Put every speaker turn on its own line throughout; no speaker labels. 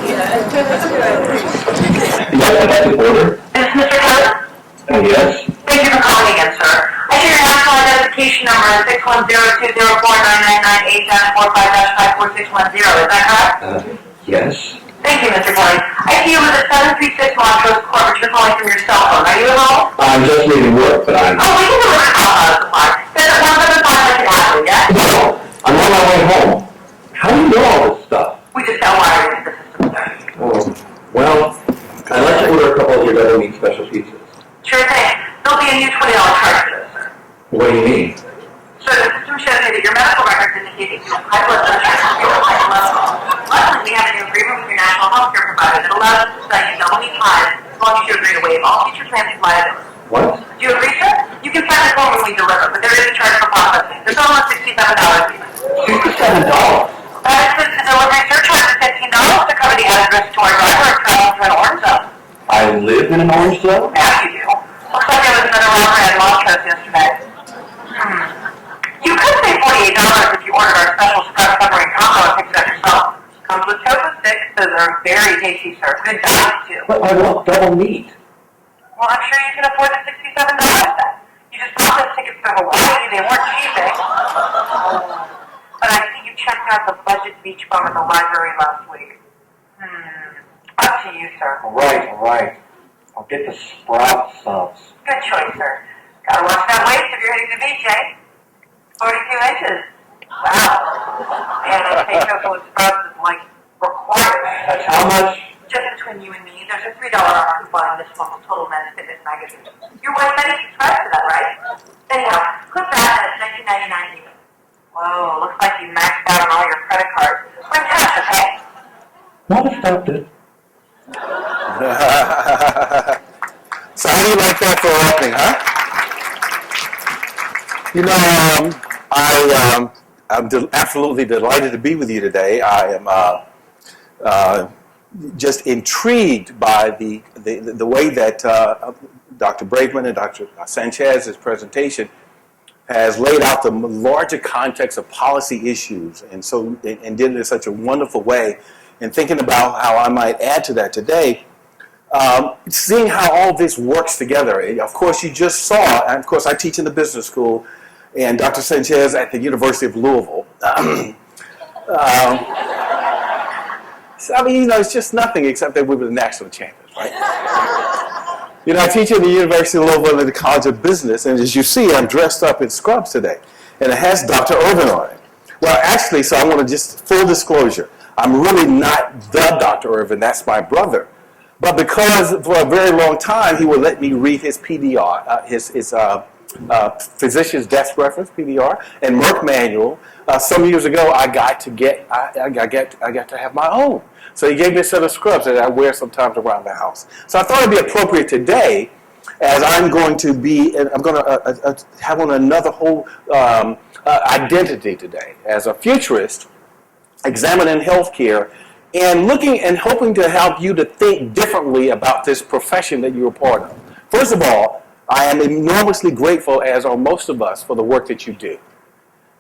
Yes, in order.
Is this Mr. Kelly?
Yes.
Thank you for calling again, sir. I see your national identification number is 610-204-999-8-45-5461. Is that correct?
Yes.
Thank you, Mr. Kelly. I see you with a 736 Montrose Court, but you're calling from your cell phone. Are you at home?
I'm just leaving work, but I'm...
Oh, we can deliver a call out of the park. There's a 175 I can have it, yes?
No, I'm on my way home. How do you know all this stuff?
We just got wired into the system, sir.
Oh, well, I'd like to order a couple of your double meat special pizzas.
Sure thing. There'll be a new $20 charge for this, sir.
What do you mean?
Sir, the system shows me that your medical records indicate that you have high blood pressure and you have high cholesterol. Luckily, we have a new agreement with your national health care provider that allows us to sell you double meat pies as long as you agree to waive all future claims and liability.
What?
Do you agree, sir? You can sign the form when we deliver, but there is a charge for processing. There's almost $67 even.
$67?
The delivery surcharge is $15 to cover the address to our driver if traveling through an orange zone.
I live in an orange zone?
Yeah, you do. Looks like there was another robbery at Montrose yesterday. You could pay $48 if you ordered our special scrub covering combo and picked it up yourself. Comes with tofu sticks, those are very tasty, sir. Good value, too.
But I want double meat.
Well, I'm sure you can afford the $67 then. You just bought those tickets to Hawaii. They weren't cheap, eh? But I see you checked out the budget beach bum at the library last week. Up to you, sir.
All right. I'll get the sprout subs.
Good choice, sir. Gotta watch that waist if you're hitting the beach, eh? 42 inches. Wow. And a takeover with sprouts is like required.
That's how much?
Just between you and me, there's a $3 off coupon this month's Total Men's Fitness magazine. Your wife said you subscribed to that, right? Anyhow, click that at $19.99 even. Whoa, looks like you maxed out on all your credit cards. Bring cash, okay?
Mama stopped it.
So how do you like that for opening, huh? You know, I'm absolutely delighted to be with you today. I am just intrigued by the way that Dr. Brakeman and Dr. Sanchez's presentation has laid out the larger context of policy issues, and did it in such a wonderful way. And thinking about how I might add to that today, seeing how all this works together. Of course, you just saw, and of course I teach in the business school, and Dr. Sanchez at the University of Louisville. So, I mean, it's just nothing except that we were the national champions, right? I teach at the University of Louisville in the College of Business, and as you see, I'm dressed up in scrubs today, and it has Dr. Irvin on it. Well, actually, so I want to just, full disclosure, I'm really not the Dr. Irvin, that's my brother. But because for a very long time, he would let me read his PDR, his physician's desk reference, PDR, and Merck manual. Some years ago, I got to have my own. So he gave me a set of scrubs that I wear sometimes around the house. So I thought it'd be appropriate today, as I'm going to have on another whole identity today as a futurist, examining healthcare, and looking and hoping to help you to think differently about this profession that you're a part of. First of all, I am enormously grateful, as are most of us, for the work that you do.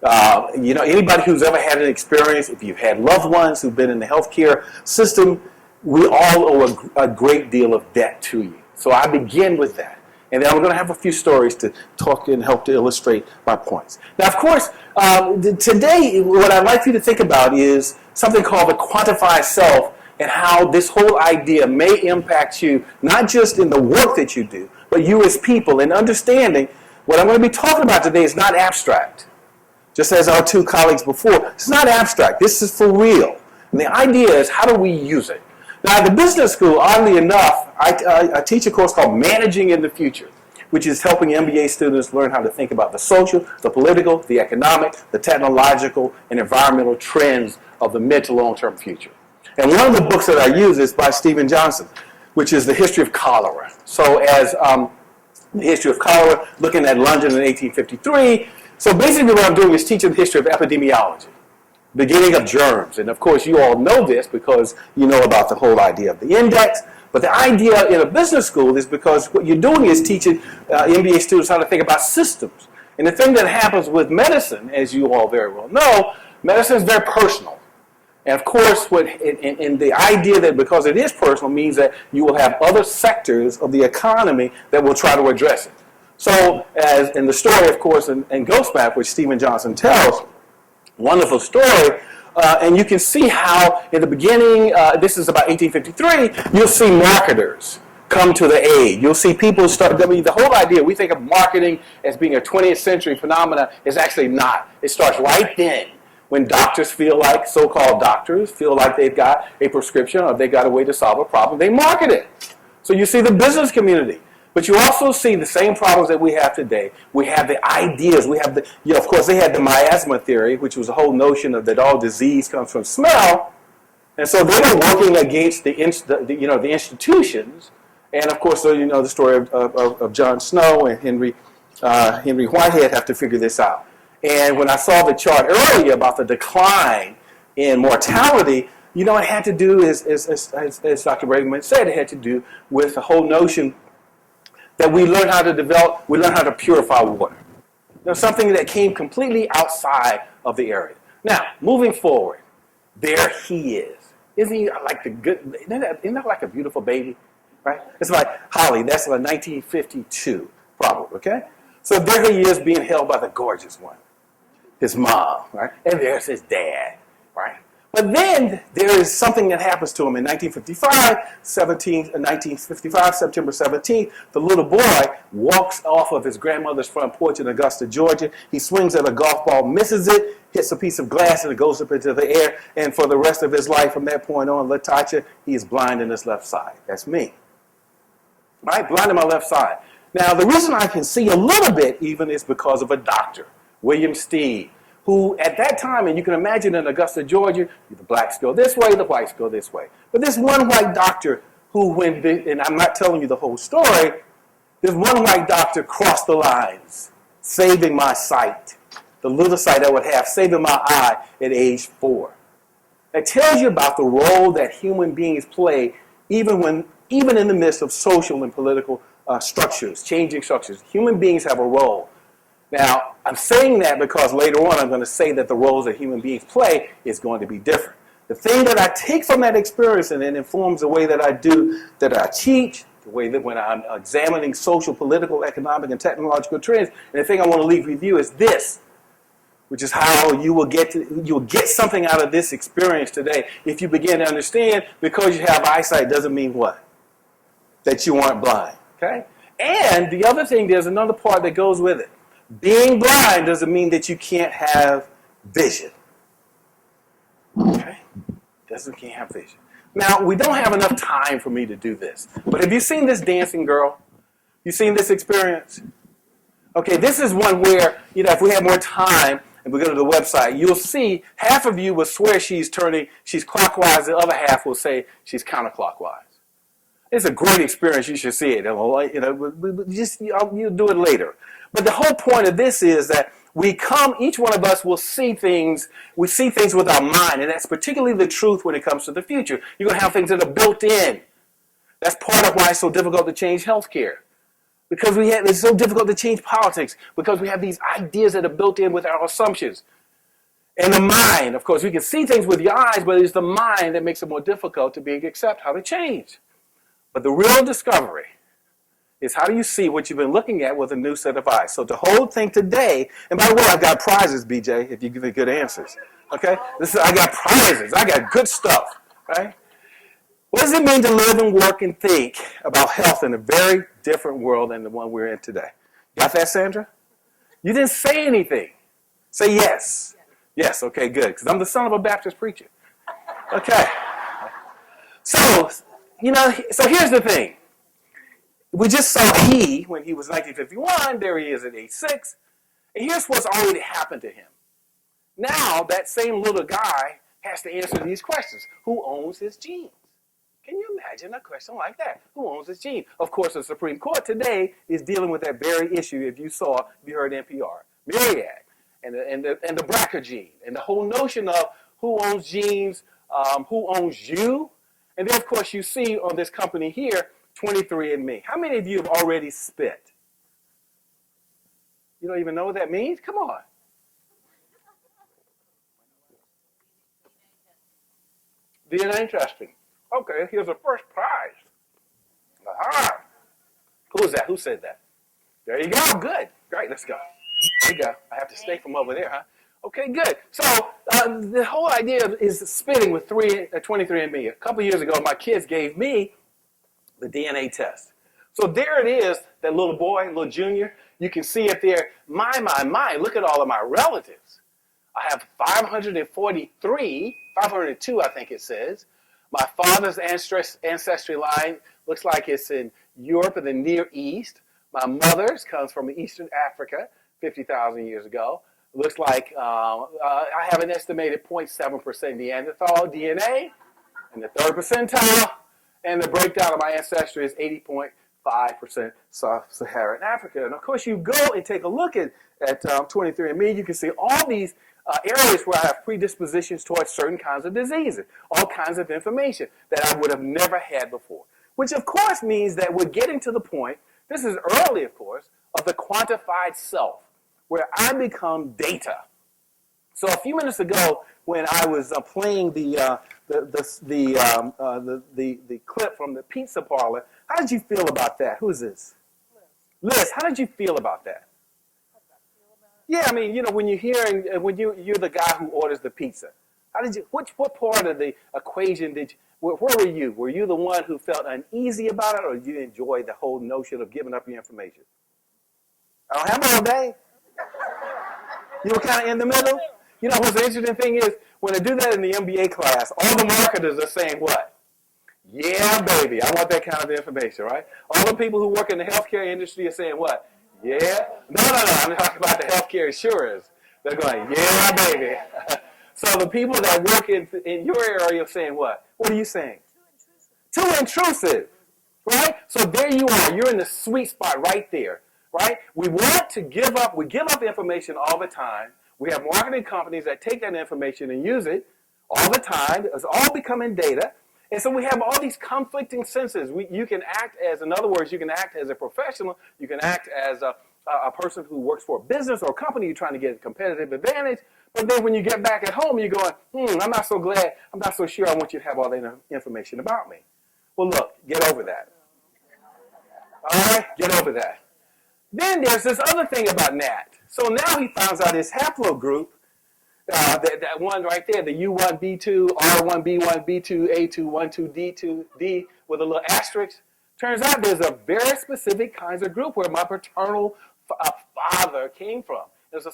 Anybody who's ever had an experience, if you've had loved ones who've been in the healthcare system, we all owe a great deal of debt to you. So I begin with that. And then I'm going to have a few stories to talk and help to illustrate my points. Now, of course, today, what I'd like you to think about is something called the quantified self, and how this whole idea may impact you, not just in the work that you do, but you as people, and understanding what I'm going to be talking about today is not abstract. Just as our two colleagues before, it's not abstract. This is for real. And the idea is, how do we use it? Now, at the business school, oddly enough, I teach a course called Managing in the Future, which is helping MBA students learn how to think about the social, the political, the economic, the technological, and environmental trends of the mid to long-term future. And one of the books that I use is by Stephen Johnson, which is the History of Cholera. So as the history of cholera, looking at London in 1853. So basically what I'm doing is teaching the history of epidemiology, beginning of germs. And of course you all know this because you know about the whole idea of the index. But the idea in a business school is because what you're doing is teaching MBA students how to think about systems. And the thing that happens with medicine, as you all very well know, medicine is very personal. And of course, and the idea that because it is personal means that you will have other sectors of the economy that will try to address it. So, as in the story, of course, in Ghost Map, which Stephen Johnson tells, wonderful story, and you can see how in the beginning, this is about 1853, you'll see marketers come to the aid. You'll see people start, I mean, the whole idea, we think of marketing as being a 20th century phenomenon, is actually not. It starts right then when doctors feel like, so-called doctors, feel like they've got a prescription or they've got a way to solve a problem, they market it. So you see the business community. But you also see the same problems that we have today. We have the ideas. We have the, of course, they had the miasma theory, which was the whole notion of that all disease comes from smell. And so they were working against the institutions. And of course, the story of Jon Snow and Henry Whitehead have to figure this out. And when I saw the chart earlier about the decline in mortality, it had to do, as Dr. Bregman said, it had to do with the whole notion that we learn how to purify water. There's something that came completely outside of the area. Now, moving forward, there he is. Isn't he like isn't that like a beautiful baby? Right? It's like Holly, that's like 1952, probably, okay? So there he is being held by the gorgeous one, his mom, right? And there's his dad, right? But then there is something that happens to him in 1955, September 17th. The little boy walks off of his grandmother's front porch in Augusta, Georgia. He swings at a golf ball, misses it, hits a piece of glass, and it goes up into the air. And for the rest of his life from that point on, Latasha, he is blind in his left side. That's me. Right? Blind in my left side. Now, the reason I can see a little bit even is because of a doctor, William Steed, who at that time, and you can imagine in Augusta, Georgia, the blacks go this way, the whites go this way. But this one white doctor who, and I'm not telling you the whole story, this one white doctor crossed the lines, saving my sight, the little sight I would have, saving my eye at age 4. That tells you about the role that human beings play, even in the midst of social and political structures, changing structures. Human beings have a role. Now, I'm saying that because later on I'm going to say that the roles that human beings play is going to be different. The thing that I take from that experience and it informs the way that I teach, the way that when I'm examining social, political, economic, and technological trends, and the thing I want to leave with you is this, which is how you'll get something out of this experience today if you begin to understand because you have eyesight doesn't mean what? That you aren't blind, okay? And the other thing, there's another part that goes with it. Being blind doesn't mean that you can't have vision. Okay? Can't have vision. Now, we don't have enough time for me to do this. But have you seen this dancing girl? You seen this experience? Okay, this is one where, if we have more time and we go to the website, you'll see half of you will swear she's clockwise, the other half will say she's counterclockwise. It's a great experience. You should see it. You'll do it later. But the whole point of this is that each one of us will see things, we see things with our mind, and that's particularly the truth when it comes to the future. You're going to have things that are built in. That's part of why it's so difficult to change healthcare. Because it's so difficult to change politics, because we have these ideas that are built in with our assumptions. And the mind, of course, we can see things with your eyes, but it's the mind that makes it more difficult to accept how to change. But the real discovery is how do you see what you've been looking at with a new set of eyes. So the whole thing today, and by the way, I've got prizes, BJ, if you give me good answers. Okay? I got prizes. I got good stuff. Right? What does it mean to live and work and think about health in a very different world than the one we're in today? Got that, Sandra? You didn't say anything. Say yes. Yes, okay, good. Because I'm the son of a Baptist preacher. Okay. So here's the thing. We just saw when he was 1951, there he is at age 6. And here's what's already happened to him. Now, that same little guy has to answer these questions. Who owns his genes? Can you imagine a question like that? Who owns his genes? Of course, the Supreme Court today is dealing with that very issue, if you heard NPR. Myriad, and the BRCA gene, and the whole notion of who owns genes, who owns you. And then, of course, you see on this company here, 23andMe. How many of you have already spit? You don't even know what that means? Come on. DNA testing. Okay, here's the first prize. Aha. Who's that? Who said that? There you go. Good. Great. Let's go. There you go. I have to stay from over there, huh? Okay, good. So the whole idea is spitting with 23andMe. A couple years ago, my kids gave me the DNA test. So there it is, that little boy, little junior. You can see it there. My, look at all of my relatives. I have 502, I think it says. My father's ancestry line looks like it's in Europe and the Near East. My mother's comes from Eastern Africa 50,000 years ago. Looks like I have an estimated 0.7% Neanderthal DNA in the third percentile, and the breakdown of my ancestry is 80.5% Sub-Saharan Africa. And of course, you go and take a look at 23andMe, you can see all these areas where I have predispositions towards certain kinds of diseases, all kinds of information that I would have never had before. Which of course means that we're getting to the point, this is early of course, of the quantified self, where I become data. So a few minutes ago, when I was playing the clip from the pizza parlor, how did you feel about that? Who is this? Liz, how did you feel about that? Yeah, I mean, you know, when you're hearing, when you're the guy who orders the pizza, how did you? What part of the equation did you? Where were you? Were you the one who felt uneasy about it, or did you enjoy the whole notion of giving up your information? I don't have all day. You were kind of in the middle. You know what's the interesting thing is, when I do that in the MBA class, all the marketers are saying what? Yeah, baby, I want that kind of information, right? All the people who work in the healthcare industry are saying what? Yeah. No, I'm talking about the healthcare insurers. They're going, yeah, baby. So the people that work in your area are saying what? What are you saying? Too intrusive, right? So there you are. You're in the sweet spot right there, right? We want to give up. We give up information all the time. We have marketing companies that take that information and use it all the time. It's all becoming data. And so we have all these conflicting senses. You can act as, in other words, you can act as a professional. You can act as a person who works for a business or a company. You're trying to get a competitive advantage. But then when you get back at home, you're going, I'm not so glad. I'm not so sure I want you to have all that information about me. Well, look, get over that. All right, get over that. Then there's this other thing about Nat. So now he finds out his haplogroup, that one right there, the U1B2, R1B1B2, A212D2D with a little asterisk. Turns out there's a very specific kinds of group where my paternal father came from. There's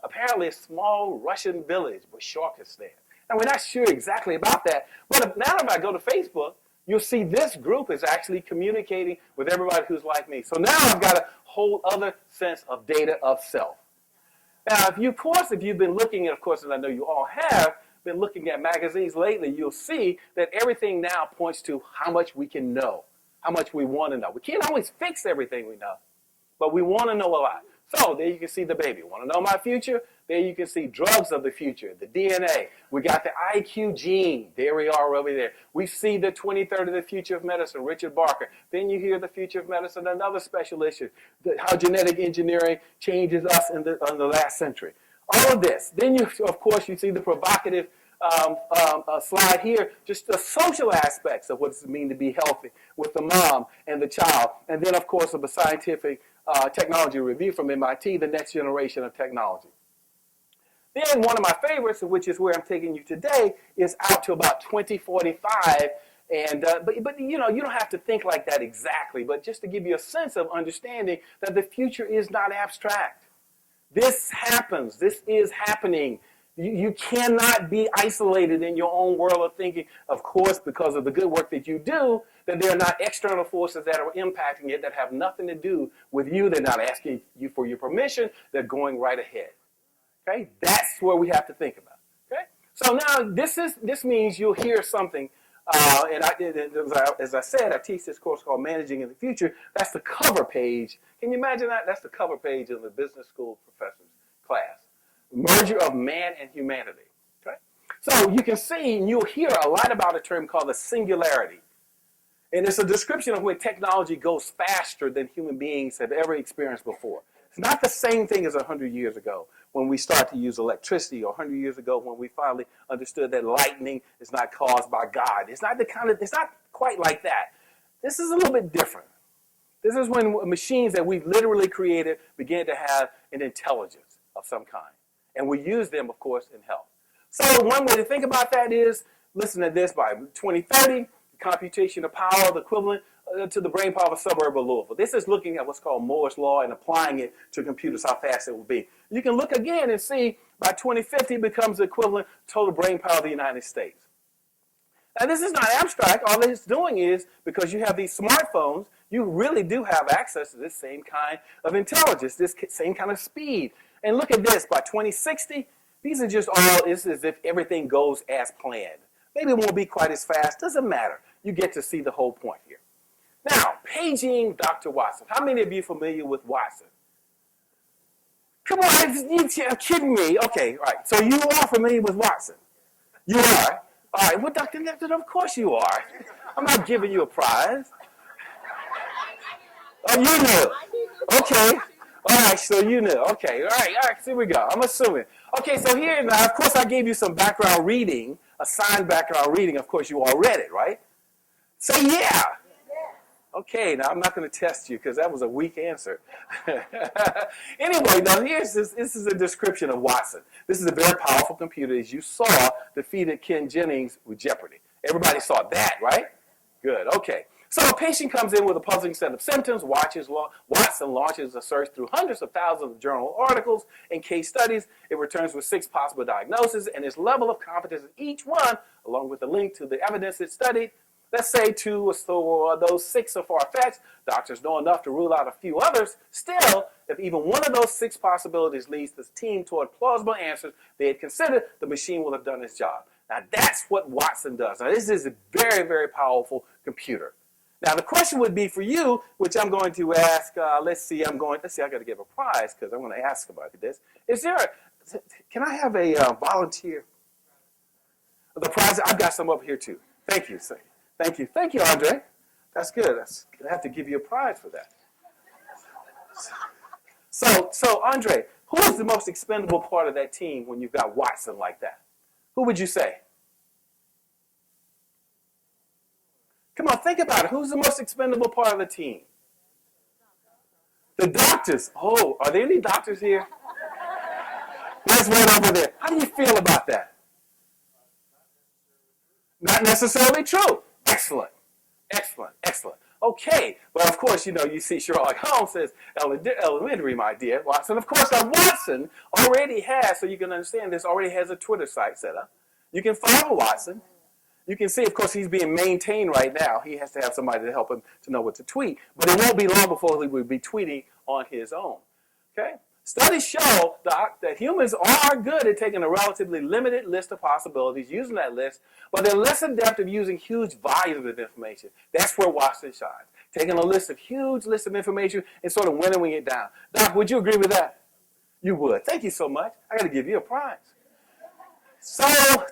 apparently a small Russian village, Bashortistan. And we're not sure exactly about that. But now if I go to Facebook, you'll see this group is actually communicating with everybody who's like me. So now I've got a whole other sense of data of self. Now, if you've been looking at, of course, and I know you all have, been looking at magazines lately, you'll see that everything now points to how much we can know, how much we want to know. We can't always fix everything we know, but we want to know a lot. So there you can see the baby. Want to know my future? There you can see drugs of the future, the DNA. We got the IQ gene. There we are over there. We see the 2030, the future of medicine, Richard Barker. Then you hear the future of medicine, another special issue, how genetic engineering changes us in the last century. All of this. Then, of course, you see the provocative slide here, just the social aspects of what does it mean to be healthy with the mom and the child. And then, of course, of a scientific technology review from MIT, the next generation of technology. Then one of my favorites, which is where I'm taking you today, is out to about 2045. And but you know, you don't have to think like that exactly, but just to give you a sense of understanding that the future is not abstract. This happens. This is happening. You cannot be isolated in your own world of thinking, of course, because of the good work that you do, that there are not external forces that are impacting it that have nothing to do with you. They're not asking you for your permission. They're going right ahead. Okay? That's where we have to think about. Okay? So now this means you'll hear something, and as I said, I teach this course called Managing in the Future. That's the cover page. Can you imagine that? That's the cover page of the business school professor's class. Merger of man and humanity. Okay? So you can see, and you'll hear a lot about a term called the singularity. And it's a description of when technology goes faster than human beings have ever experienced before. It's not the same thing as 100 years ago, when we start to use electricity, or 100 years ago when we finally understood that lightning is not caused by God. It's not quite like that. This is a little bit different. This is when machines that we've literally created began to have an intelligence of some kind. And we use them, of course, in health. So one way to think about that is, listen to this, by 2030, the computational power, the equivalent to the brain power of a suburb of Louisville. This is looking at what's called Moore's Law and applying it to computers, how fast it will be. You can look again and see by 2050 it becomes the equivalent total brain power of the United States. Now, this is not abstract. All it's doing is, because you have these smartphones, you really do have access to this same kind of intelligence, this same kind of speed. And look at this, by 2060, these are just all, it's as if everything goes as planned. Maybe it won't be quite as fast, doesn't matter. You get to see the whole point here. Now, paging Dr. Watson. How many of you are familiar with Watson? Come on, you're kidding me. Okay, all right, so you are familiar with Watson. You are? All right, well, Dr. Neptune, of course you are. I'm not giving you a prize. Oh, you knew. Okay. All right, so you knew. Okay, all right, here we go. I'm assuming. Okay, so here now, of course, I gave you some background reading, assigned background reading. Of course, you all read it, right? Say yeah. Okay, now I'm not going to test you because that was a weak answer. Anyway, now here's this. This is a description of Watson. This is a very powerful computer, as you saw, defeated Ken Jennings with Jeopardy. Everybody saw that, right? Good, okay. So a patient comes in with a puzzling set of symptoms. Watson launches a search through hundreds of thousands of journal articles and case studies. It returns with 6 possible diagnoses, and its level of confidence in each one, along with the link to the evidence it studied. Let's say 2 or those 6 are far-fetched. Doctors know enough to rule out a few others. Still, if even one of those 6 possibilities leads the team toward plausible answers they had considered, the machine will have done its job. Now, that's what Watson does. Now, this is a very, very powerful computer. Now, the question would be for you, which I'm going to ask, let's see, I got to give a prize because I'm going to ask about this. Can I have a volunteer? The prize, I've got some up here too. Thank you, sir. Thank you, Andre. That's good. I have to give you a prize for that. So Andre, who is the most expendable part of that team when you've got Watson like that? Who would you say? Come on, think about it. Who's the most expendable part of the team? The doctors. Oh, are there any doctors here? There's one over there. How do you feel about that? Not necessarily true. Excellent. Okay, well, of course, you see Sherlock Holmes says, elementary, my dear, Watson. Of course, now Watson already has, so you can understand this, already has a Twitter site set up. You can follow Watson. You can see, of course, he's being maintained right now. He has to have somebody to help him to know what to tweet. But it won't be long before he will be tweeting on his own. Okay? Studies show, Doc, that humans are good at taking a relatively limited list of possibilities, using that list, but they're less adept at using huge volumes of information. That's where Watson shines. Taking a huge list of information and sort of winnowing it down. Doc, would you agree with that? You would. Thank you so much. I got to give you a prize. So,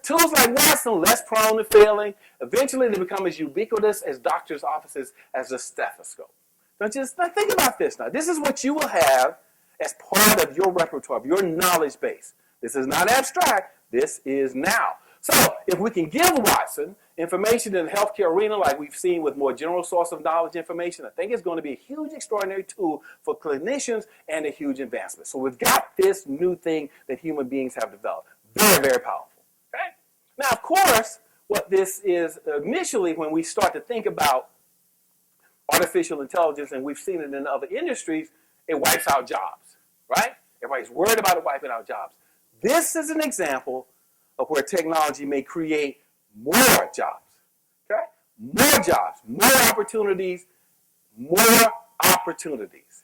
tools like Watson, less prone to failing. Eventually, they become as ubiquitous as doctors' offices as a stethoscope. Now, think about this now. This is what you will have as part of your repertoire, your knowledge base. This is not abstract. This is now. So, if we can give Watson information in the healthcare arena like we've seen with more general source of knowledge information, I think it's going to be a huge, extraordinary tool for clinicians and a huge advancement. So we've got this new thing that human beings have developed. Very, very powerful. Okay? Now, of course, what this is initially when we start to think about artificial intelligence, and we've seen it in other industries, it wipes out jobs, right? Everybody's worried about it wiping out jobs. This is an example of where technology may create more jobs, okay? More jobs, more opportunities, more opportunities.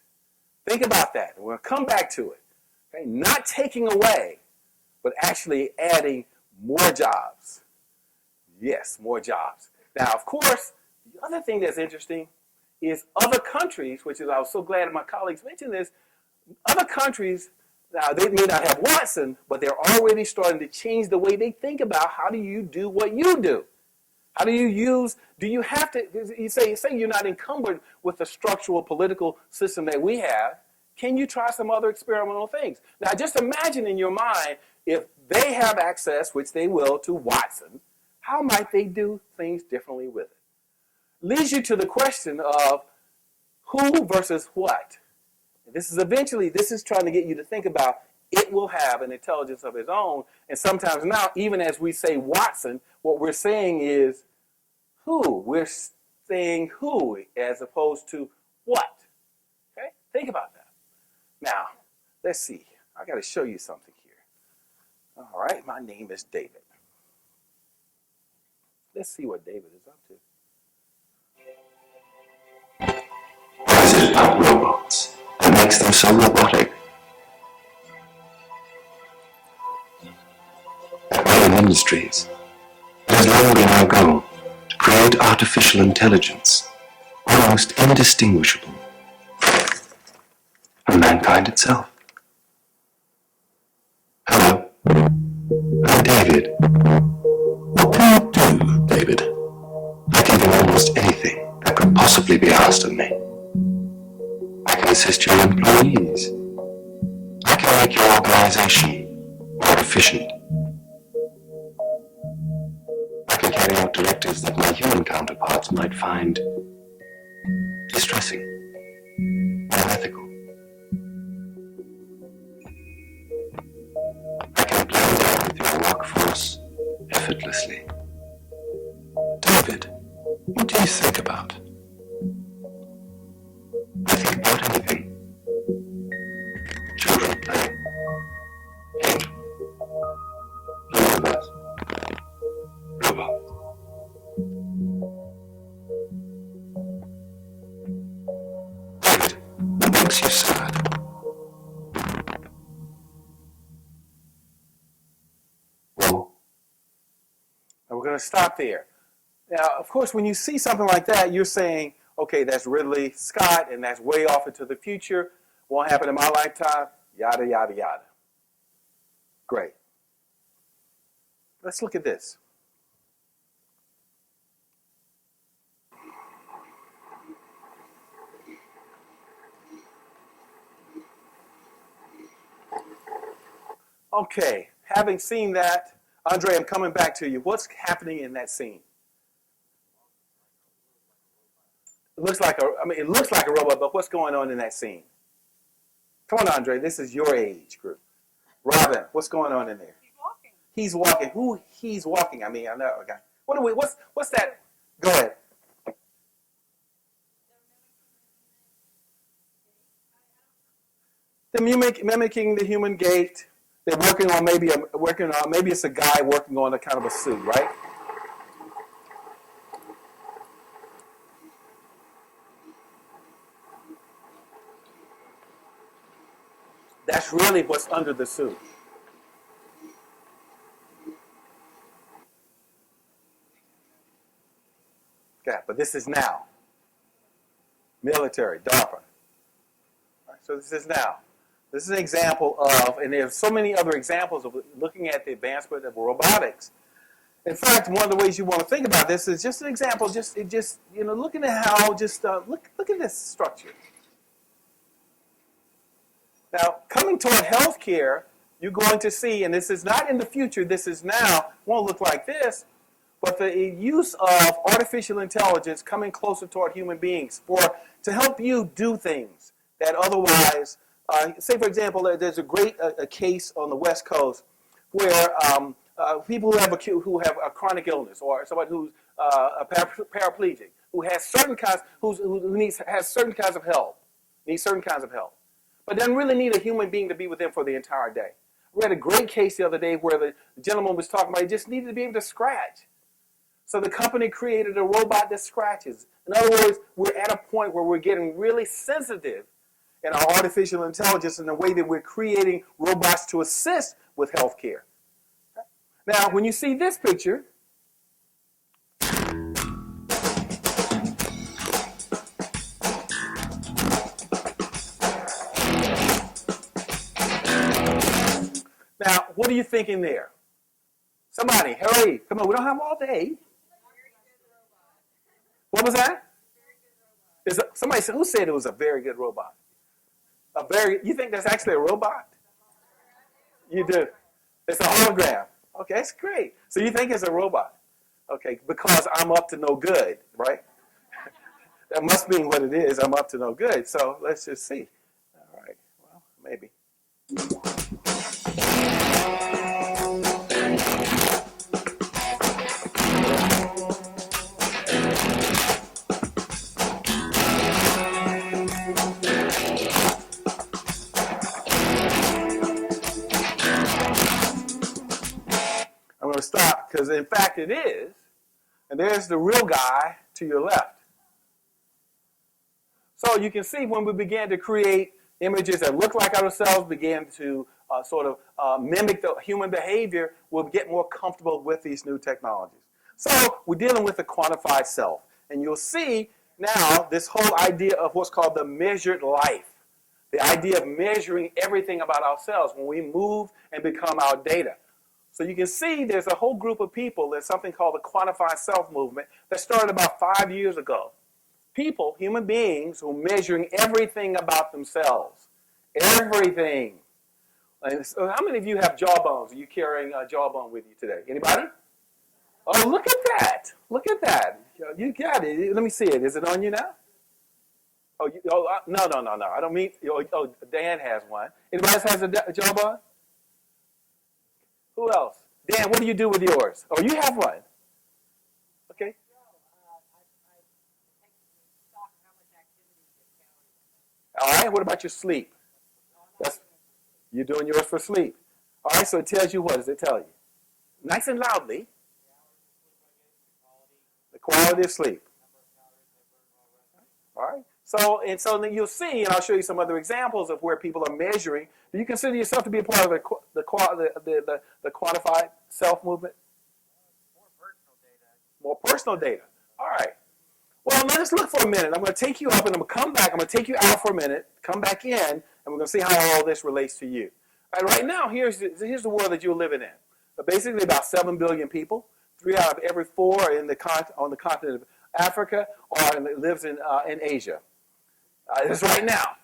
Think about that. We'll come back to it. Okay? Not taking away, but actually adding more jobs. Yes, more jobs. Now, of course, the other thing that's interesting is other countries, which is, I was so glad that my colleagues mentioned this, other countries, now they may not have Watson, but they're already starting to change the way they think about how do you do what you do. How do you have to, you say you're not encumbered with the structural political system that we have. can you try some other experimental things? Now, just imagine in your mind, if they have access, which they will, to Watson, how might they do things differently with it? Leads you to the question of who versus what. This is trying to get you to think about it will have an intelligence of its own. And sometimes now, even as we say Watson, what we're saying is who. We're saying who as opposed to what. Okay? Think about that. Now, let's see. I got to show you something here. All right, my name is David. Let's see what David is up to.
What is it about robots that makes them so robotic? At Wayne Industries, it has long been our goal to create artificial intelligence almost indistinguishable from mankind itself. Hello, I'm David. What can you do, David? I can do almost anything that could possibly be asked of me. I can assist your employees. I can make your organization more efficient. I can carry out directives that my human counterparts might find distressing or unethical. I can blend in with your workforce effortlessly. David, what do you think about? I think about anything. Children play. Angels. Universe. Robots. David, what makes you sad? Well,
And we're going to stop there. Now, of course, when you see something like that, you're saying, okay, that's Ridley Scott, and that's way off into the future. Won't happen in my lifetime, yada, yada, yada. Great. Let's look at this. Okay, having seen that, Andre, I'm coming back to you. What's happening in that scene? It looks like a robot, but what's going on in that scene? Come on, Andre, this is your age group. Robin, what's going on in there? He's walking. Who he's walking? I mean, I know. Okay. What's that? Go ahead. They're mimicking the human gait. They're working on maybe it's a guy working on a kind of a suit, right? That's really what's under the suit. Okay, but this is now. Military, DARPA. Right, so this is now. This is an example of, and there's so many other examples of looking at the advancement of robotics. In fact, one of the ways you want to think about this is just an example, looking at how, look at this structure. Now, coming toward healthcare, you're going to see, and this is not in the future, this is now, won't look like this, but the use of artificial intelligence coming closer toward human beings to help you do things that otherwise, say for example, there's a great case on the West Coast where people who have a chronic illness or somebody who's a paraplegic, who has certain kinds, has certain kinds of help, needs certain kinds of help, but doesn't really need a human being to be with them for the entire day. We had a great case the other day where the gentleman was talking about he just needed to be able to scratch. So the company created a robot that scratches. In other words, we're at a point where we're getting really sensitive in our artificial intelligence in the way that we're creating robots to assist with healthcare. Now, when you see this picture, now, what are you thinking there? Somebody, hurry. Come on, we don't have all day. What was that? Somebody said, who said it was a very good robot? You think that's actually a robot? You do. It's a hologram. Okay, that's great. So you think it's a robot. Okay, because I'm up to no good, right? That must mean what it is. I'm up to no good. So let's just see. All right, well, maybe. I'm going to stop because, in fact, it is. And there's the real guy to your left. So you can see when we began to create images that look like ourselves, began to mimic the human behavior, we'll get more comfortable with these new technologies. So we're dealing with the quantified self. And you'll see now this whole idea of what's called the measured life. The idea of measuring everything about ourselves when we move and become our data. So you can see there's a whole group of people, there's something called the quantified self movement that started about 5 years ago. People, human beings, who are measuring everything about themselves. Everything. And so how many of you have jawbones? Are you carrying a jawbone with you today? Anybody? Oh, look at that. Look at that. You got it. Let me see it. Is it on you now? No. I don't mean, Dan has one. Anybody else has a jawbone? Who else? Dan, what do you do with yours? Oh, you have one. Okay. All right, what about your sleep? You're doing yours for sleep. All right, so it tells you what does it tell you? Nice and loudly. The quality of sleep. All right. So then you'll see, and I'll show you some other examples of where people are measuring. Do you consider yourself to be a part of the quantified self movement? More personal data. All right. Well, let us look for a minute. I'm going to take you up, and I'm going to come back. I'm going to take you out for a minute, come back in, and we're going to see how all this relates to you. All right now, here's the world that you're living in. So basically, about 7 billion people. 3 out of every 4 are on the continent of Africa or lives in Asia. This right now.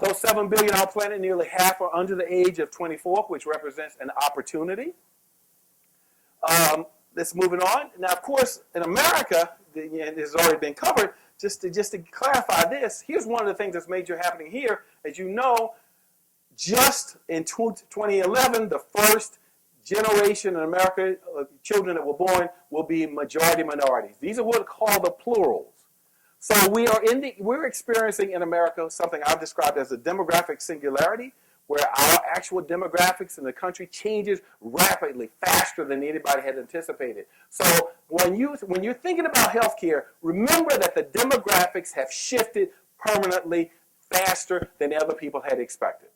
Those 7 billion on our planet, nearly half are under the age of 24, which represents an opportunity. Let's moving on. Now, of course, in America, and this has already been covered, just to clarify this, here's one of the things that's major happening here. As you know, just in 2011, the first generation in America of children that were born will be majority minorities. These are what are called the plurals. So we're experiencing in America something I've described as a demographic singularity, where our actual demographics in the country changes rapidly, faster than anybody had anticipated. So when you're thinking about healthcare, remember that the demographics have shifted permanently faster than other people had expected.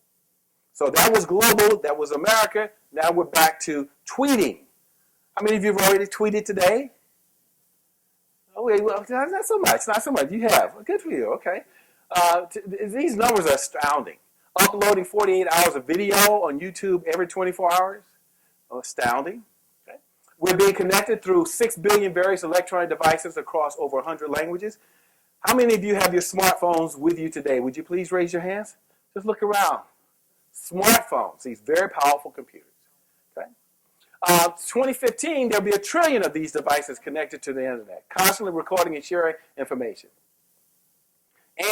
So that was global, that was America. Now we're back to tweeting. How many of you have already tweeted today? Oh, wait, well, not so much. You have. Well, good for you, okay. These numbers are astounding. Uploading 48 hours of video on YouTube every 24 hours. Astounding. Okay. We're being connected through 6 billion various electronic devices across over 100 languages. How many of you have your smartphones with you today? Would you please raise your hands? Just look around. Smartphones, these very powerful computers. Okay. 2015, there'll be 1 trillion of these devices connected to the internet, constantly recording and sharing information.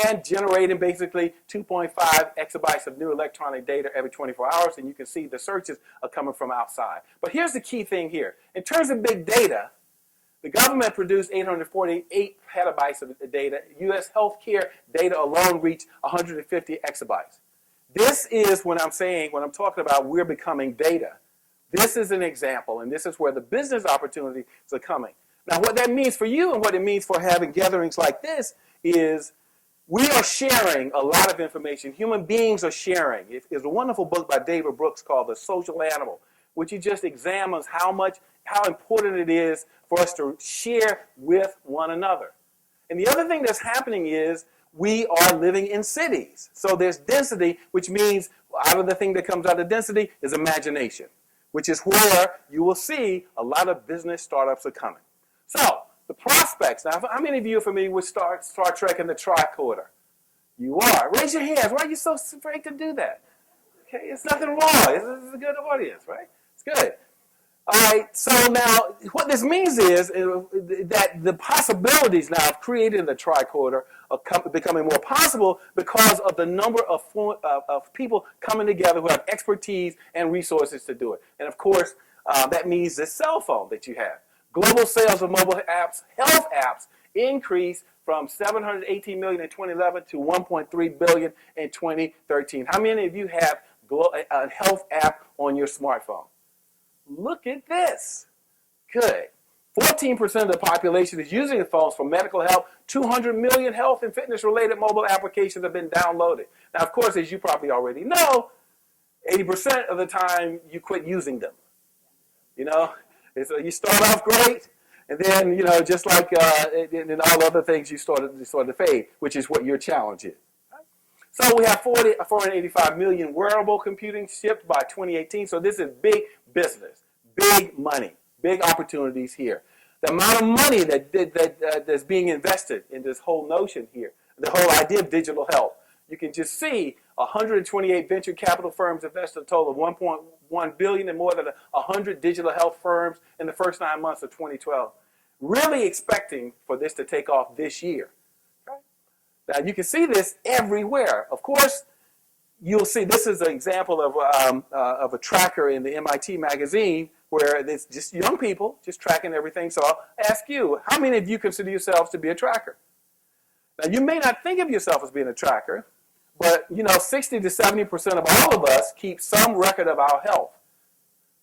And generating basically 2.5 exabytes of new electronic data every 24 hours, and you can see the searches are coming from outside. But here's the key thing here. In terms of big data, the government produced 848 petabytes of data. U.S. healthcare data alone reached 150 exabytes. This is what I'm talking about, we're becoming data. This is an example, and this is where the business opportunities are coming. Now, what that means for you and what it means for having gatherings like this is we are sharing a lot of information. Human beings are sharing. There's a wonderful book by David Brooks called The Social Animal, which he just examines how important it is for us to share with one another. And the other thing that's happening is we are living in cities. So there's density, which means out of the thing that comes out of density is imagination, which is where you will see a lot of business startups are coming. So the prospects. Now, how many of you are familiar with Star Trek and the tricorder? You are. Raise your hands. Why are you so afraid to do that? Okay, it's nothing wrong. This is a good audience, right? It's good. All right, so now what this means is that the possibilities now of creating the tricorder are becoming more possible because of the number of people coming together who have expertise and resources to do it. And of course, that means the cell phone that you have. Global sales of mobile apps, health apps, increased from 718 million in 2011 to 1.3 billion in 2013. How many of you have a health app on your smartphone? Look at this. Good. 14% of the population is using the phones for medical help. 200 million health and fitness-related mobile applications have been downloaded. Now, of course, as you probably already know, 80% of the time you quit using them. You know, you start off great, and then, you know, just like in all other things, you start to fade, which is what your challenge is. So we have 485 million wearable computing shipped by 2018. So this is big business, big money, big opportunities here. The amount of money that's being invested in this whole notion here, the whole idea of digital health, you can just see 128 venture capital firms invested a total of 1.1 billion in more than 100 digital health firms in the first 9 months of 2012. Really expecting for this to take off this year. Now, you can see this everywhere. Of course, you'll see this is an example of a tracker in the MIT magazine where it's just young people just tracking everything. So I'll ask you, how many of you consider yourselves to be a tracker? Now, you may not think of yourself as being a tracker, but, you know, 60 to 70% of all of us keep some record of our health.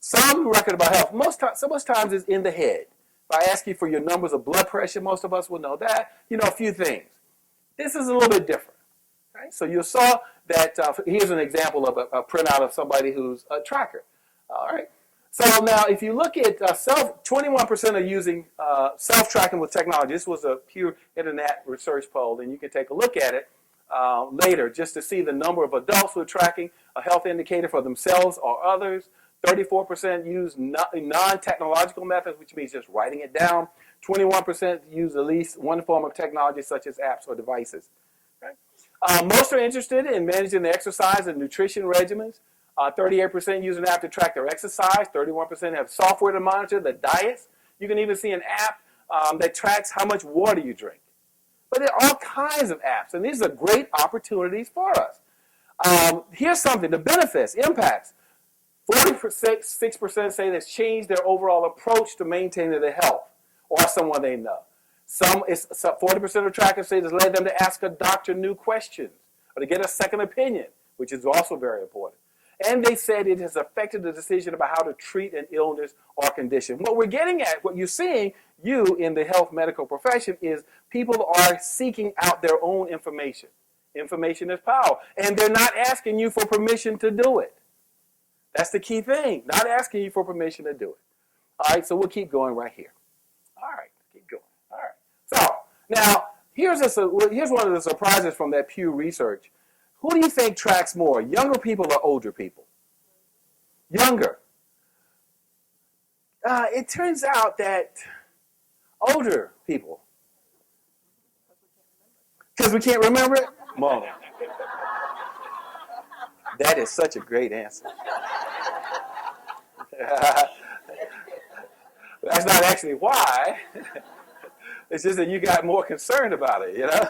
Some record of our health. Most times it's in the head. If I ask you for your numbers of blood pressure, most of us will know that. You know, a few things. This is a little bit different. Right? So you saw that, here's an example of a printout of somebody who's a tracker. All right. So now if you look at 21% are using self-tracking with technology. This was a Pew Internet research poll, and you can take a look at it later just to see the number of adults who are tracking a health indicator for themselves or others. 34% use non-technological methods, which means just writing it down. 21% use at least one form of technology, such as apps or devices. Okay? Most are interested in managing their exercise and nutrition regimens. 38% use an app to track their exercise. 31% have software to monitor the diets. You can even see an app that tracks how much water you drink. But there are all kinds of apps, and these are great opportunities for us. Here's something, the benefits, impacts. 46% say that's changed their overall approach to maintaining their health or someone they know. 40% of trackers say it's led them to ask a doctor new questions or to get a second opinion, which is also very important. And they said it has affected the decision about how to treat an illness or condition. What we're getting at, what you're seeing, you in the health medical profession, is people are seeking out their own information. Information is power. And they're not asking you for permission to do it. That's the key thing, not asking you for permission to do it. All right, so we'll keep going right here. All right, keep going. All right. So now, here's one of the surprises from that Pew research. Who do you think tracks more, younger people or older people? Younger. It turns out that older people. Because we can't remember it? Mom. That is such a great answer. That's not actually why. It's just that you got more concerned about it, you know?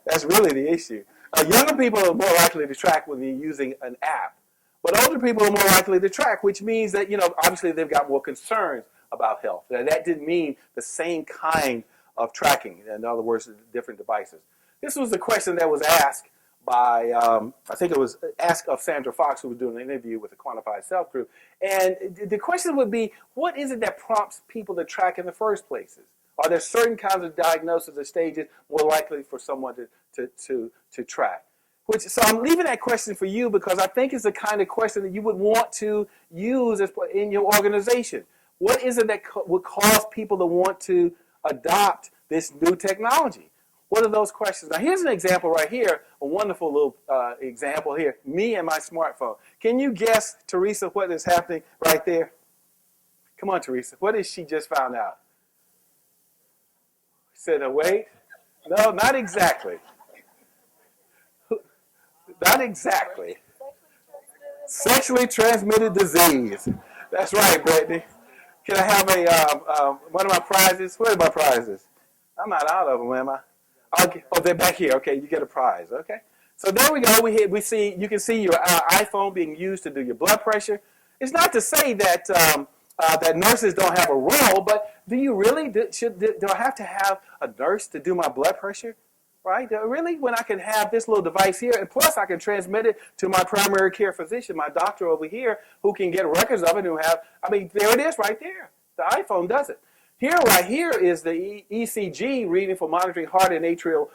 That's really the issue. Younger people are more likely to track when you're using an app. But older people are more likely to track, which means that, you know, obviously they've got more concerns about health. That didn't mean the same kind of tracking. In other words, different devices. This was the question that was asked by, I think it was asked of Sandra Fox, who was doing an interview with the Quantified Self group. And the question would be, what is it that prompts people to track in the first places? Are there certain kinds of diagnoses or stages more likely for someone to track? So I'm leaving that question for you because I think it's the kind of question that you would want to use in your organization. What is it that would cause people to want to adopt this new technology? What are those questions? Now, here's an example right here, a wonderful little example here. Me and my smartphone. Can you guess, Teresa, what is happening right there? Come on, Teresa. What did she just found out? Said, wait. No, not exactly. Not exactly. Sexually transmitted disease. That's right, Brittany. Can I have one of my prizes? Where are my prizes? I'm not out of them, am I? Okay. Oh, they're back here. Okay, you get a prize. Okay. So there we go. We see. You can see your iPhone being used to do your blood pressure. It's not to say that that nurses don't have a role, but do you really do I have to have a nurse to do my blood pressure? Right? Really, when I can have this little device here, and plus I can transmit it to my primary care physician, my doctor over here, who can get records of it, there it is right there. The iPhone does it. Right here is the ECG reading for monitoring heart and atrial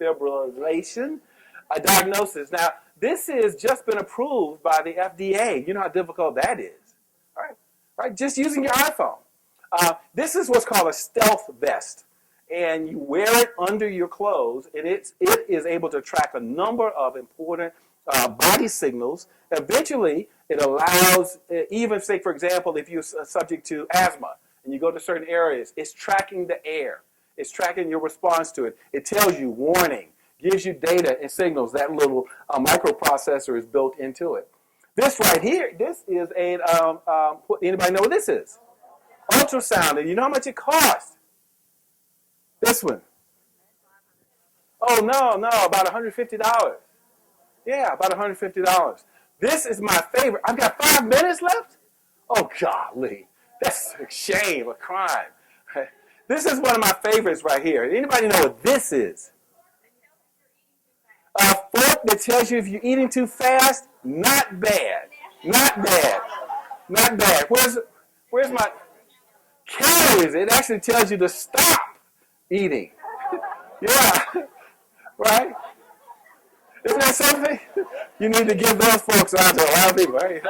fibrillation diagnosis. Now, this has just been approved by the FDA. You know how difficult that is. All right? Just using your iPhone. This is what's called a stealth vest, and you wear it under your clothes, and it is able to track a number of important body signals. Eventually, it allows, even say, for example, if you're subject to asthma and you go to certain areas, it's tracking the air. It's tracking your response to it. It tells you warning, gives you data and signals. That little microprocessor is built into it. This right here, this is anybody know what this is? Ultrasound, and you know how much it costs? This one. Oh, no, about $150. Yeah, about $150. This is my favorite. I've got 5 minutes left? Oh, golly. That's a shame, a crime. This is one of my favorites right here. Anybody know what this is? A fork that tells you if you're eating too fast? Not bad. Not bad. Not bad. Where's my calories? It actually tells you to stop eating. Yeah. Right? Isn't that something? You need to give those folks out to a lot of people, right?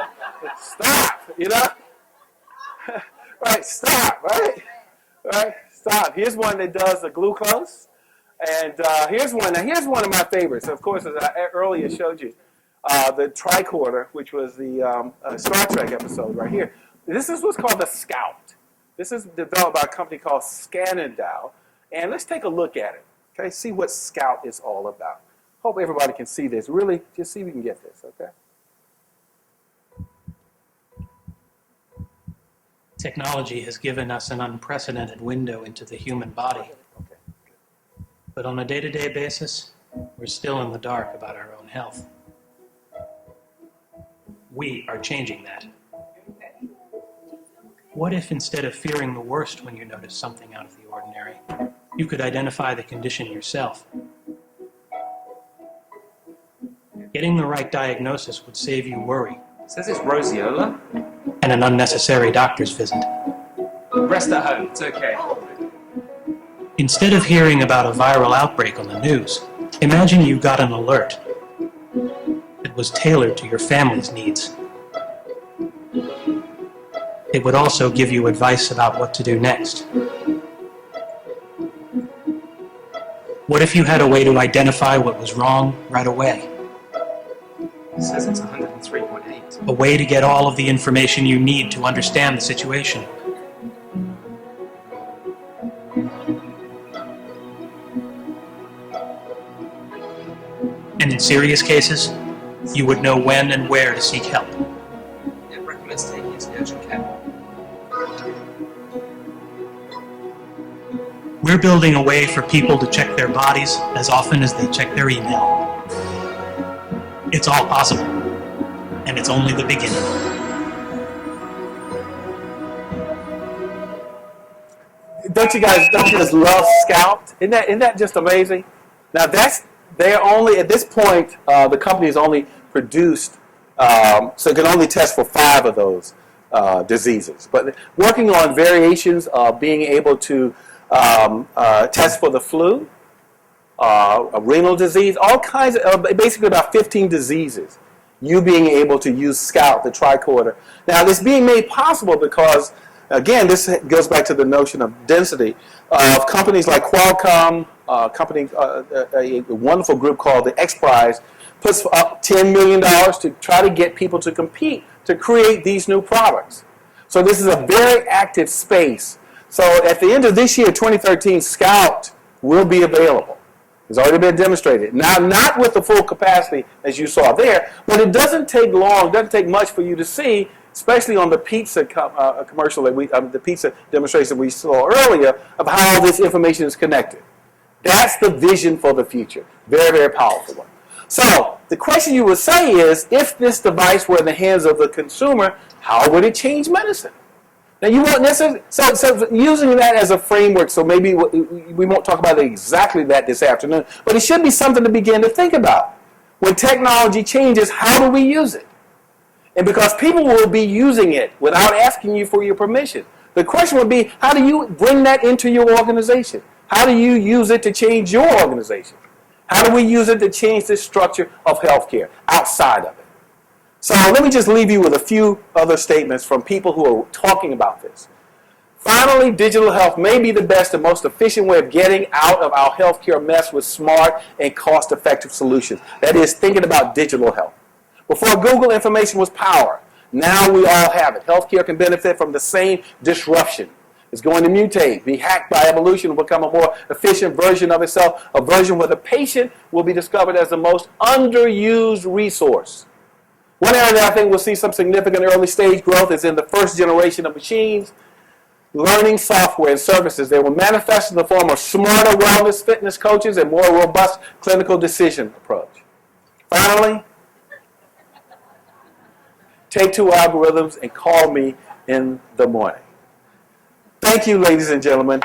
Stop, Right, stop, right? Right, stop. Here's one that does the glucose. And here's one of my favorites. Of course, as I earlier showed you, the tricorder, which was the Star Trek episode right here. This is what's called the Scout. This is developed by a company called Scannendow. And let's take a look at it, okay? See what Scout is all about. Hope everybody can see this. Really, just see if we can get this, okay?
Technology has given us an unprecedented window into the human body. But on a day-to-day basis, we're still in the dark about our own health. We are changing that. What if instead of fearing the worst when you notice something out of the ordinary, you could identify the condition yourself? Getting the right diagnosis would save you worry.
It says it's roseola.
And an unnecessary doctor's visit.
Rest at home, it's okay.
Instead of hearing about a viral outbreak on the news, imagine you got an alert that was tailored to your family's needs. It would also give you advice about what to do next. What if you had a way to identify what was wrong right away?
It says it's 103.8.
A way to get all of the information you need to understand the situation. And in serious cases, you would know when and where to seek help.
It recommends taking it to urgent care.
We're building a way for people to check their bodies as often as they check their email. It's all possible, and it's only the beginning.
Don't you guys love Scout? Isn't that just amazing? Now they're only at this point the company has only produced so it can only test for 5 of those diseases. But working on variations of being able to test for the flu, a renal disease, all kinds of, basically about 15 diseases. You being able to use Scout, the tricorder. Now, this being made possible because, again, this goes back to the notion of density of companies like Qualcomm, a wonderful group called the X Prize, puts up $10 million to try to get people to compete to create these new products. So this is a very active space. So at the end of this year, 2013, Scout will be available. It's already been demonstrated. Now, not with the full capacity as you saw there, but it doesn't take long, it doesn't take much for you to see, especially on the pizza commercial that the pizza demonstration we saw earlier, of how all this information is connected. That's the vision for the future. Very, very powerful one. So the question you would say is, if this device were in the hands of the consumer, how would it change medicine? Now you won't necessarily, so using that as a framework, so maybe we won't talk about exactly that this afternoon, but it should be something to begin to think about. When technology changes, how do we use it? And because people will be using it without asking you for your permission, the question would be, how do you bring that into your organization? How do you use it to change your organization? How do we use it to change the structure of healthcare outside of it? So let me just leave you with a few other statements from people who are talking about this. Finally, digital health may be the best and most efficient way of getting out of our healthcare mess with smart and cost-effective solutions. That is, thinking about digital health. Before Google, information was power. Now we all have it. Healthcare can benefit from the same disruption. It's going to mutate, be hacked by evolution, and become a more efficient version of itself, a version where the patient will be discovered as the most underused resource. One area that I think we'll see some significant early stage growth is in the first generation of machines learning software and services. They will manifest in the form of smarter wellness fitness coaches and more robust clinical decision approach. Finally, take two algorithms and call me in the morning. Thank you, ladies and gentlemen.